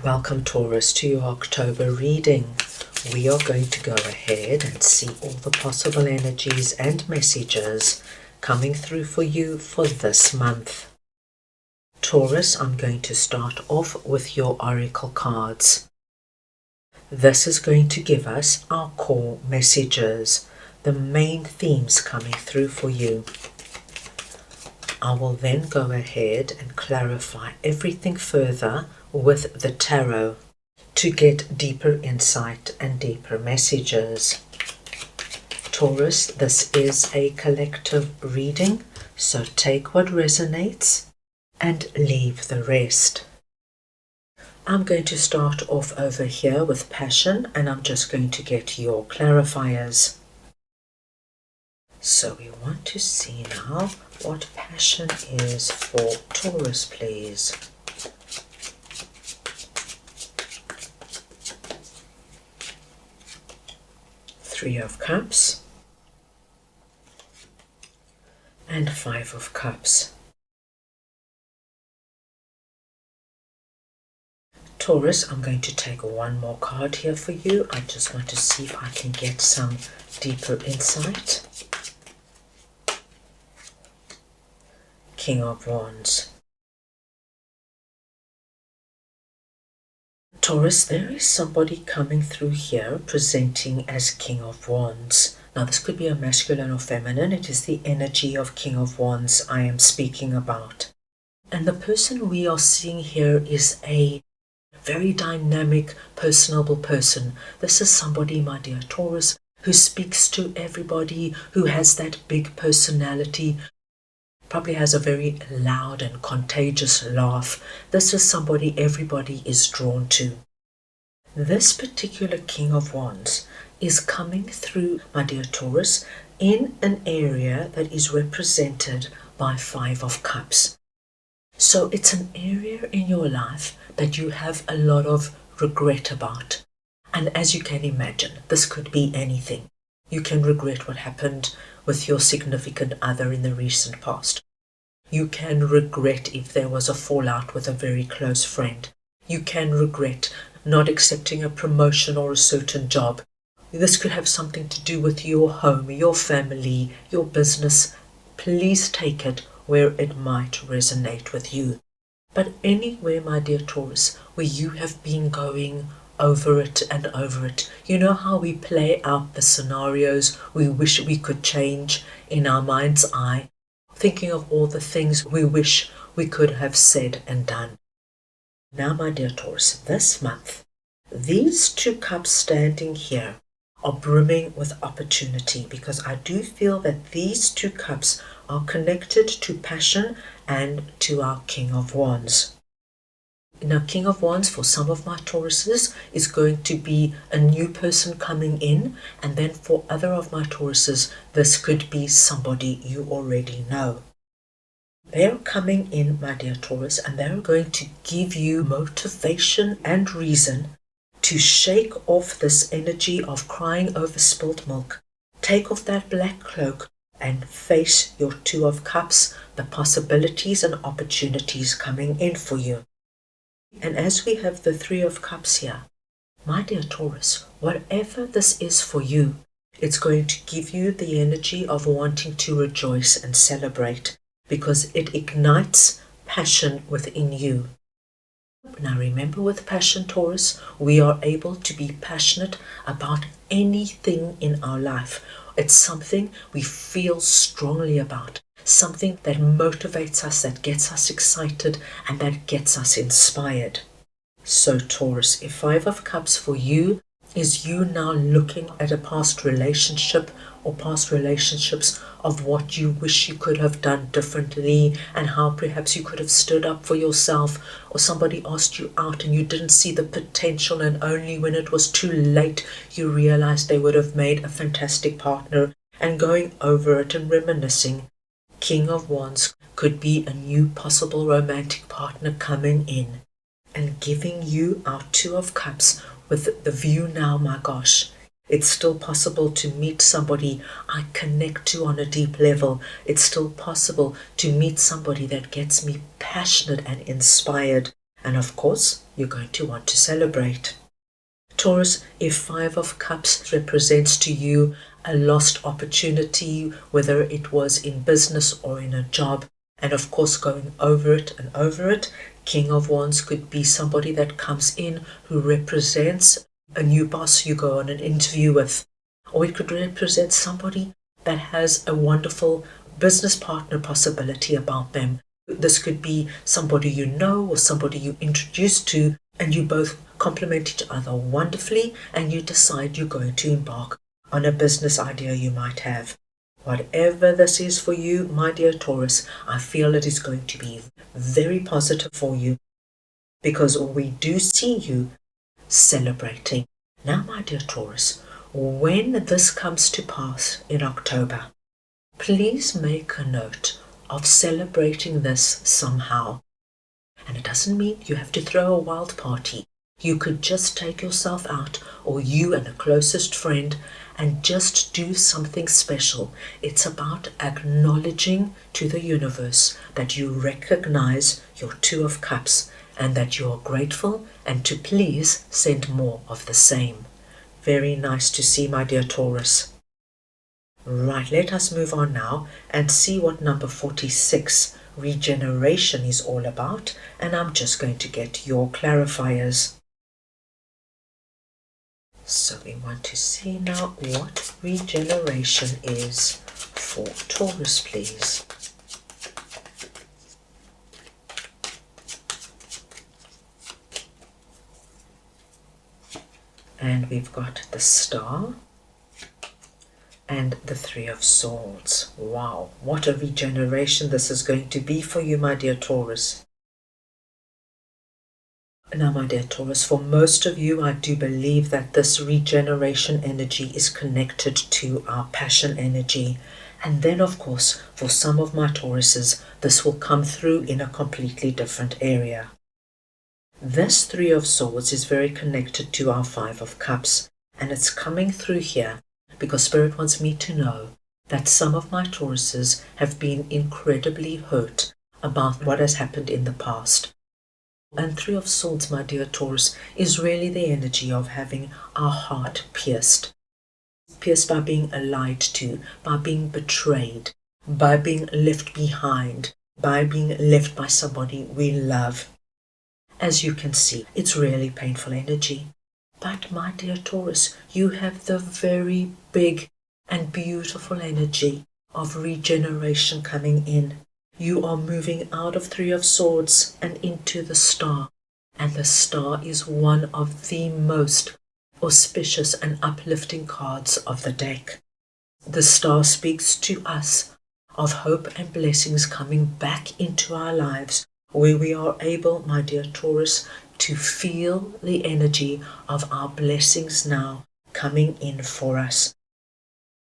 Welcome, Taurus, to your October reading. We are going to go ahead and see all the possible energies and messages coming through for you for this month. Taurus, I'm going to start off with your oracle cards. This is going to give us our core messages, the main themes coming through for you. I will then go ahead and clarify everything further with the tarot to get deeper insight and deeper messages. Taurus, this is a collective reading, so take what resonates and leave the rest. I'm going to start off over here with passion, and I'm just going to get your clarifiers. So we want to see now what passion is for Taurus, please. Three of Cups and Five of Cups. Taurus, I'm going to take one more card here for you. I just want to see if I can get some deeper insight. King of Wands. Taurus, there is somebody coming through here presenting as King of Wands. Now this could be a masculine or feminine. It is the energy of King of Wands I am speaking about. And the person we are seeing here is a very dynamic, personable person. This is somebody, my dear Taurus, who speaks to everybody, who has that big personality, probably has a very loud and contagious laugh. This is somebody everybody is drawn to. This particular King of Wands is coming through, my dear Taurus, in an area that is represented by Five of Cups. So it's an area in your life that you have a lot of regret about. And as you can imagine, this could be anything. You can regret what happened with your significant other in the recent past. You can regret if there was a fallout with a very close friend. You can regret not accepting a promotion or a certain job. This could have something to do with your home, your family, your business. Please take it where it might resonate with you. But anywhere, my dear Taurus, where you have been going over it and over it, you know how we play out the scenarios we wish we could change in our mind's eye, thinking of all the things we wish we could have said and done. Now, my dear Taurus, this month, these two cups standing here are brimming with opportunity, because I do feel that these two cups are connected to passion and to our King of Wands. Now, King of Wands for some of my Tauruses is going to be a new person coming in, and then for other of my Tauruses, this could be somebody you already know. They're coming in, my dear Taurus, and they're going to give you motivation and reason to shake off this energy of crying over spilt milk. Take off that black cloak and face your Two of Cups, the possibilities and opportunities coming in for you. And as we have the Three of Cups here, my dear Taurus, whatever this is for you, it's going to give you the energy of wanting to rejoice and celebrate, because it ignites passion within you. Now remember, with passion, Taurus, we are able to be passionate about anything in our life. It's something we feel strongly about, something that motivates us, that gets us excited, and that gets us inspired. So Taurus, if Five of Cups for you is you now looking at a past relationship or past relationships of what you wish you could have done differently, and how perhaps you could have stood up for yourself, or somebody asked you out and you didn't see the potential, and only when it was too late you realized they would have made a fantastic partner, and going over it and reminiscing. King of Wands could be a new possible romantic partner coming in and giving you our Two of Cups with the view now, my gosh, it's still possible to meet somebody I connect to on a deep level. It's still possible to meet somebody that gets me passionate and inspired. And of course, you're going to want to celebrate. Taurus, if Five of Cups represents to you a lost opportunity, whether it was in business or in a job, and of course going over it and over it, King of Wands could be somebody that comes in who represents a new boss you go on an interview with, or it could represent somebody that has a wonderful business partner possibility about them. This could be somebody you know or somebody you introduced to, and you both complement each other wonderfully, and you decide you're going to embark on a business idea you might have. Whatever this is for you, my dear Taurus, I feel it is going to be very positive for you, because we do see you celebrating. Now, my dear Taurus, when this comes to pass in October, please make a note of celebrating this somehow. And it doesn't mean you have to throw a wild party. You could just take yourself out, or you and a closest friend, and just do something special. It's about acknowledging to the universe that you recognize your Two of Cups and that you are grateful, and to please send more of the same. Very nice to see, my dear Taurus. Right, let us move on now and see what number 46, regeneration, is all about, and I'm just going to get your clarifiers. So we want to see now what regeneration is for Taurus, please. And we've got the Star and the Three of Swords. Wow, what a regeneration this is going to be for you, my dear Taurus. Now, my dear Taurus, for most of you, I do believe that this regeneration energy is connected to our passion energy. And then, of course, for some of my Tauruses, this will come through in a completely different area. This Three of Swords is very connected to our Five of Cups, and it's coming through here because Spirit wants me to know that some of my Tauruses have been incredibly hurt about what has happened in the past. And Three of Swords, my dear Taurus, is really the energy of having our heart pierced. Pierced by being lied to, by being betrayed, by being left behind, by being left by somebody we love. As you can see, it's really painful energy. But my dear Taurus, you have the very big and beautiful energy of regeneration coming in. You are moving out of Three of Swords and into the Star. And the Star is one of the most auspicious and uplifting cards of the deck. The Star speaks to us of hope and blessings coming back into our lives, where we are able, my dear Taurus, to feel the energy of our blessings now coming in for us,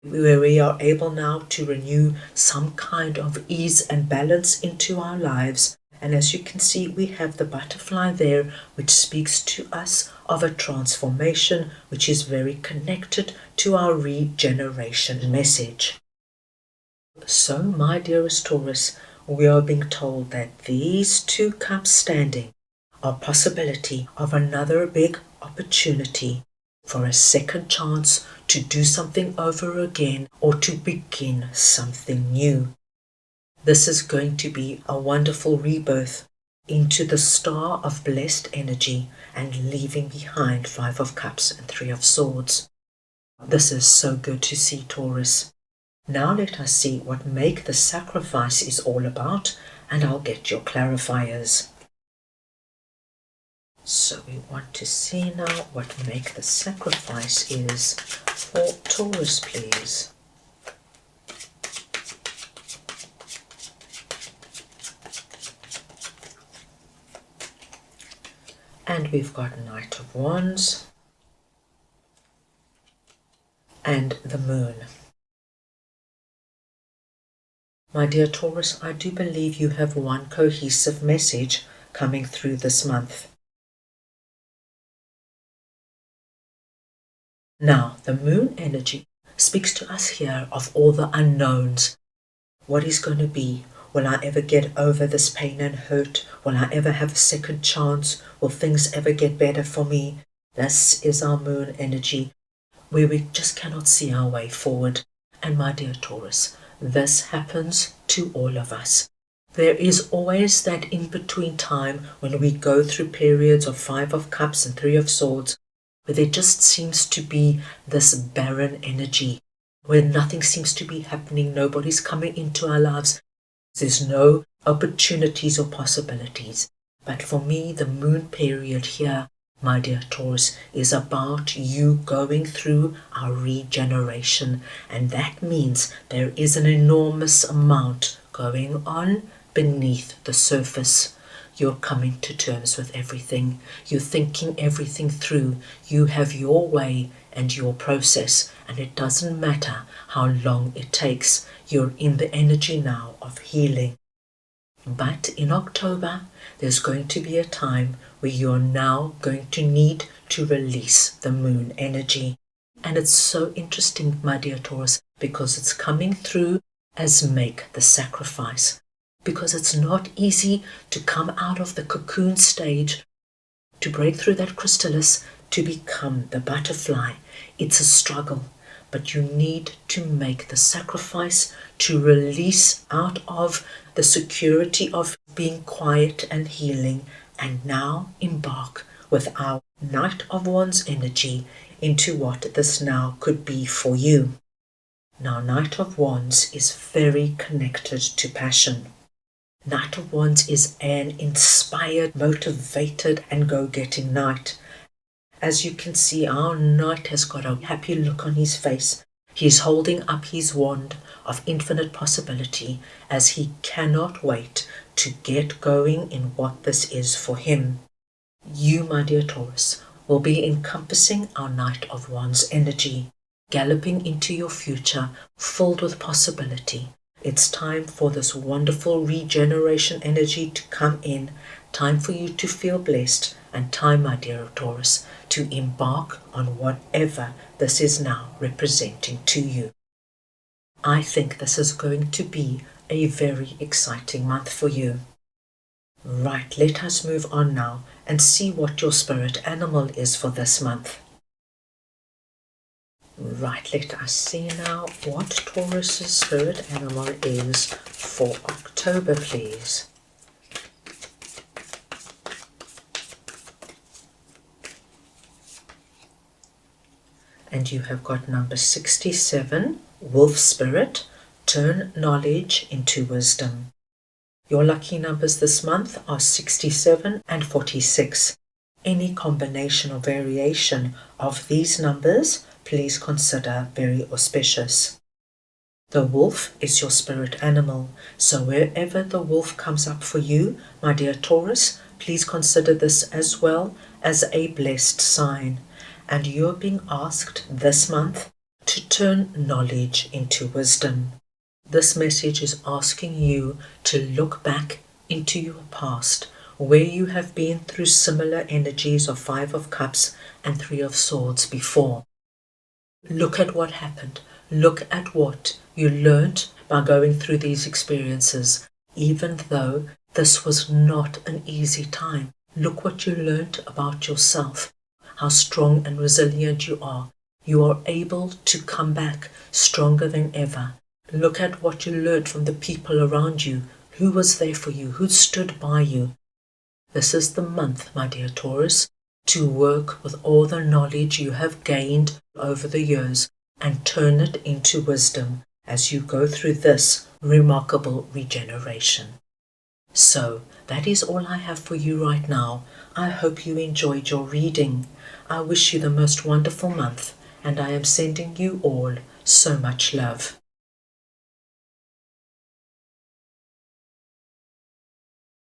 where we are able now to renew some kind of ease and balance into our lives. And as you can see, we have the butterfly there, which speaks to us of a transformation, which is very connected to our regeneration message. So, my dearest Taurus, we are being told that these two cups standing are a possibility of another big opportunity for a second chance to do something over again or to begin something new. This is going to be a wonderful rebirth into the Star of blessed energy and leaving behind Five of Cups and Three of Swords. This is so good to see, Taurus. Now let us see what Make the Sacrifice is all about, and I'll get your clarifiers. So we want to see now what Make the Sacrifice is for Taurus, please. And we've got Knight of Wands and the Moon. My dear Taurus, I do believe you have one cohesive message coming through this month. Now, the Moon energy speaks to us here of all the unknowns. What is going to be? Will I ever get over this pain and hurt? Will I ever have a second chance? Will things ever get better for me? This is our moon energy, where we just cannot see our way forward. And my dear Taurus, this happens to all of us. There is always that in-between time when we go through periods of 5 of Cups and 3 of Swords, where there just seems to be this barren energy, where nothing seems to be happening, nobody's coming into our lives. There's no opportunities or possibilities. But for me, the moon period here, my dear Taurus, is about you going through our regeneration. And that means there is an enormous amount going on beneath the surface. You're coming to terms with everything. You're thinking everything through. You have your way and your process, and it doesn't matter how long it takes. You're in the energy now of healing. But in October, there's going to be a time where you're now going to need to release the moon energy. And it's so interesting, my dear Taurus, because it's coming through as make the sacrifice. Because it's not easy to come out of the cocoon stage, to break through that chrysalis, to become the butterfly. It's a struggle, but you need to make the sacrifice to release out of the security of being quiet and healing, and now embark with our Knight of Wands energy into what this now could be for you. Now, Knight of Wands is very connected to passion. Knight of Wands is an inspired, motivated and go-getting knight. As you can see, our knight has got a happy look on his face. He's holding up his wand of infinite possibility as he cannot wait to get going in what this is for him. You, my dear Taurus, will be encompassing our Knight of Wands energy, galloping into your future filled with possibility. It's time for this wonderful regeneration energy to come in, time for you to feel blessed, and time, my dear Taurus, to embark on whatever this is now representing to you. I think this is going to be a very exciting month for you. Right, let us move on now and see what your spirit animal is for this month. Right, let us see now what Taurus's spirit animal is for October, please. And you have got number 67, Wolf Spirit, turn knowledge into wisdom. Your lucky numbers this month are 67 and 46. Any combination or variation of these numbers, please consider very auspicious. The wolf is your spirit animal, so wherever the wolf comes up for you, my dear Taurus, please consider this as well as a blessed sign. And you're being asked this month to turn knowledge into wisdom. This message is asking you to look back into your past, where you have been through similar energies of 5 of Cups and 3 of Swords before. Look at what happened. Look at what you learned by going through these experiences, even though this was not an easy time. Look what you learned about yourself, how strong and resilient you are. You are able to come back stronger than ever. Look at what you learned from the people around you. Who was there for you? Who stood by you? This is the month, my dear Taurus, to work with all the knowledge you have gained over the years and turn it into wisdom as you go through this remarkable regeneration. So, that is all I have for you right now. I hope you enjoyed your reading. I wish you the most wonderful month, and I am sending you all so much love.